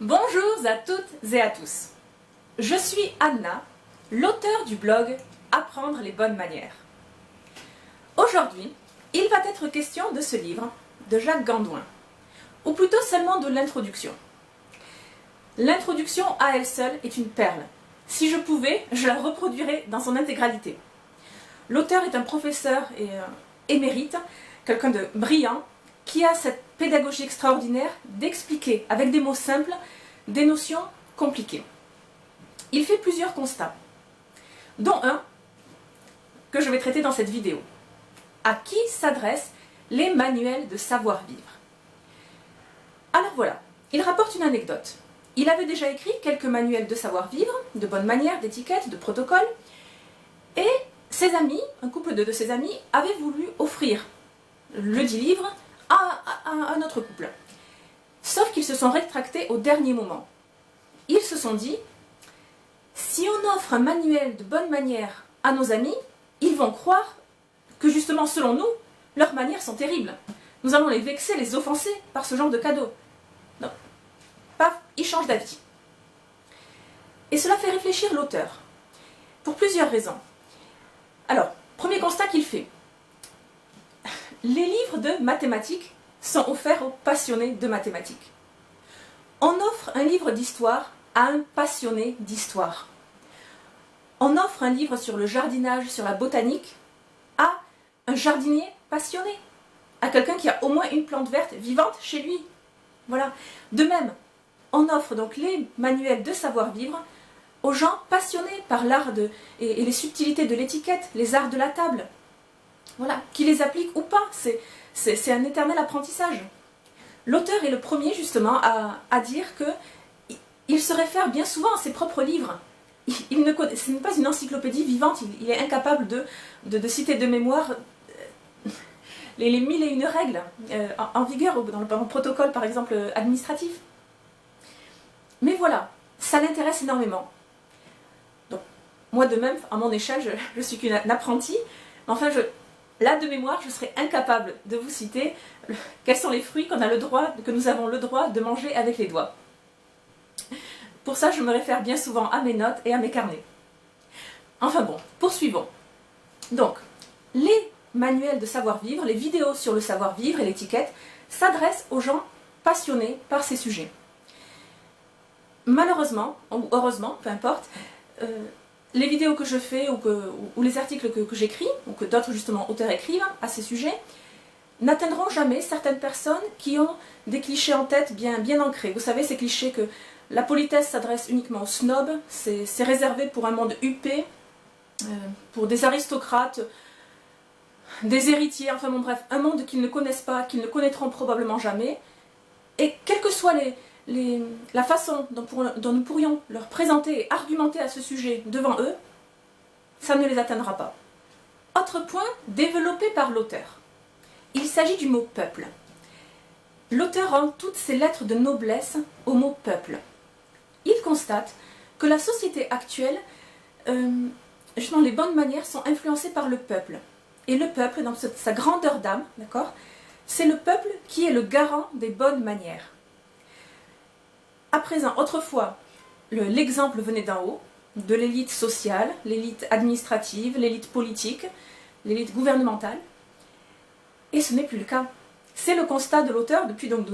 Bonjour à toutes et à tous. Je suis Anna, l'auteure du blog Apprendre les bonnes manières. Aujourd'hui, il va être question de ce livre de Jacques Gandouin, ou plutôt seulement de l'introduction. L'introduction à elle seule est une perle. Si je pouvais, je la reproduirais dans son intégralité. L'auteur est un professeur et émérite, quelqu'un de brillant, qui a cette pédagogie extraordinaire d'expliquer avec des mots simples des notions compliquées. Il fait plusieurs constats, dont un que je vais traiter dans cette vidéo. À qui s'adressent les manuels de savoir-vivre? Alors voilà, il rapporte une anecdote. Il avait déjà écrit quelques manuels de savoir-vivre, de bonne manière, d'étiquette, de protocole, et ses amis, un couple de ses amis, avaient voulu offrir le dit livre à un autre couple. Sauf qu'ils se sont rétractés au dernier moment. Ils se sont dit, si on offre un manuel de bonne manière à nos amis, ils vont croire que justement, selon nous, leurs manières sont terribles. Nous allons les vexer, les offenser par ce genre de cadeau. Donc, paf, ils changent d'avis. Et cela fait réfléchir l'auteur, pour plusieurs raisons. Alors, premier constat qu'il fait. Les livres de mathématiques sont offerts aux passionnés de mathématiques. On offre un livre d'histoire à un passionné d'histoire. On offre un livre sur le jardinage, sur la botanique, à un jardinier passionné, à quelqu'un qui a au moins une plante verte vivante chez lui. Voilà. De même, on offre donc les manuels de savoir-vivre aux gens passionnés par l'art et les subtilités de l'étiquette, les arts de la table. Voilà, qui les appliquent ou pas, c'est un éternel apprentissage. L'auteur est le premier justement à dire qu'il se réfère bien souvent à ses propres livres. Ce n'est pas une encyclopédie vivante, il est incapable de citer de mémoire les mille et une règles en vigueur dans le protocole par exemple administratif. Mais voilà, ça l'intéresse énormément. Donc, moi de même, à mon échelle, je suis qu'une apprentie, mais enfin là, de mémoire, je serais incapable de vous citer quels sont les fruits que nous avons le droit de manger avec les doigts. Pour ça, je me réfère bien souvent à mes notes et à mes carnets. Enfin bon, poursuivons. Donc, les manuels de savoir-vivre, les vidéos sur le savoir-vivre et l'étiquette s'adressent aux gens passionnés par ces sujets. Malheureusement, ou heureusement, peu importe, les vidéos que je fais ou les articles que j'écris, ou que d'autres justement auteurs écrivent à ces sujets, n'atteindront jamais certaines personnes qui ont des clichés en tête bien ancrés. Vous savez, ces clichés que la politesse s'adresse uniquement aux snobs, c'est réservé pour un monde huppé, pour des aristocrates, des héritiers, enfin bon bref, un monde qu'ils ne connaissent pas, qu'ils ne connaîtront probablement jamais, et quelle que soit la façon dont nous pourrions leur présenter et argumenter à ce sujet devant eux, ça ne les atteindra pas. Autre point développé par l'auteur. Il s'agit du mot peuple. L'auteur rend toutes ses lettres de noblesse au mot peuple. Il constate que la société actuelle, justement les bonnes manières sont influencées par le peuple. Et le peuple, dans sa grandeur d'âme, d'accord, c'est le peuple qui est le garant des bonnes manières. À présent, autrefois, l'exemple venait d'en haut, de l'élite sociale, l'élite administrative, l'élite politique, l'élite gouvernementale. Et ce n'est plus le cas. C'est le constat de l'auteur depuis donc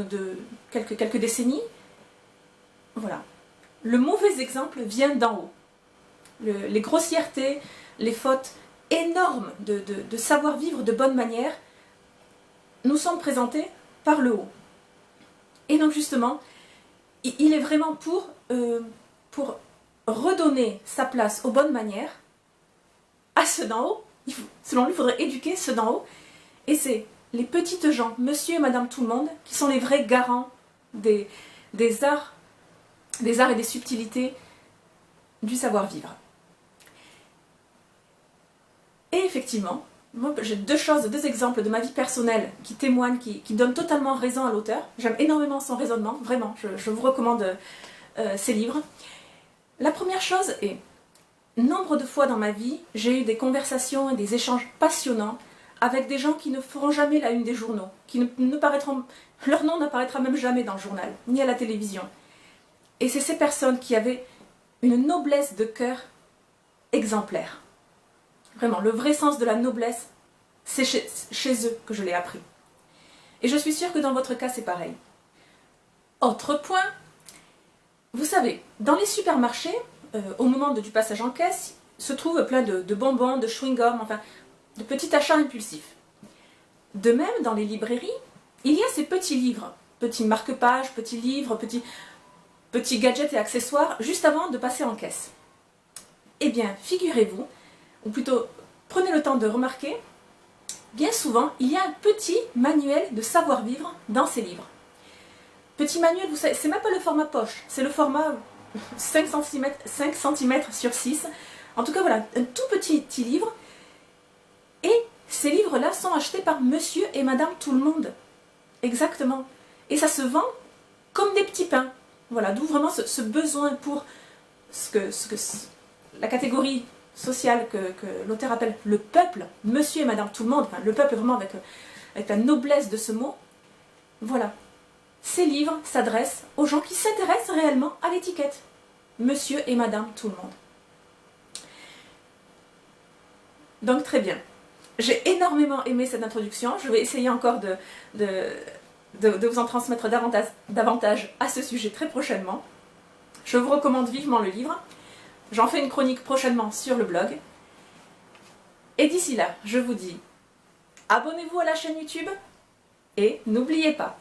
quelques décennies. Voilà. Le mauvais exemple vient d'en haut. Les grossièretés, les fautes énormes de savoir-vivre de bonne manière nous sont présentées par le haut. Et donc justement, il est vraiment pour redonner sa place aux bonnes manières à ceux d'en haut. Selon lui, il faudrait éduquer ceux d'en haut. Et c'est les petites gens, monsieur et madame tout le monde, qui sont les vrais garants des arts et des subtilités du savoir-vivre. Et effectivement, moi j'ai deux exemples de ma vie personnelle qui témoignent, qui donnent totalement raison à l'auteur. J'aime énormément son raisonnement, vraiment, je vous recommande ses livres. La première chose est, nombre de fois dans ma vie, j'ai eu des conversations et des échanges passionnants avec des gens qui ne feront jamais la une des journaux, leur nom n'apparaîtra même jamais dans le journal, ni à la télévision. Et c'est ces personnes qui avaient une noblesse de cœur exemplaire. Vraiment, le vrai sens de la noblesse, c'est chez eux que je l'ai appris. Et je suis sûre que dans votre cas, c'est pareil. Autre point, vous savez, dans les supermarchés, au moment du passage en caisse, se trouvent plein de bonbons, de chewing-gum, enfin, de petits achats impulsifs. De même, dans les librairies, il y a ces petits livres, petits marque-pages, petits livres, petits gadgets et accessoires, juste avant de passer en caisse. Eh bien, figurez-vous, ou plutôt, prenez le temps de remarquer, bien souvent, il y a un petit manuel de savoir-vivre dans ces livres. Petit manuel, vous savez, c'est même pas le format poche, c'est le format 5 cm sur 6. En tout cas, voilà, un tout petit livre. Et ces livres-là sont achetés par monsieur et madame tout le monde. Exactement. Et ça se vend comme des petits pains. Voilà, d'où vraiment ce besoin pour la catégorie sociale que l'auteur appelle le peuple, monsieur et madame tout le monde, enfin, le peuple vraiment avec la noblesse de ce mot. Voilà. Ces livres s'adressent aux gens qui s'intéressent réellement à l'étiquette. Monsieur et madame tout le monde. Donc très bien. J'ai énormément aimé cette introduction. Je vais essayer encore de vous en transmettre davantage à ce sujet très prochainement. Je vous recommande vivement le livre. J'en fais une chronique prochainement sur le blog. Et d'ici là, je vous dis, abonnez-vous à la chaîne YouTube et n'oubliez pas,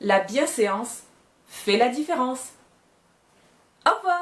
la bienséance fait la différence. Au revoir!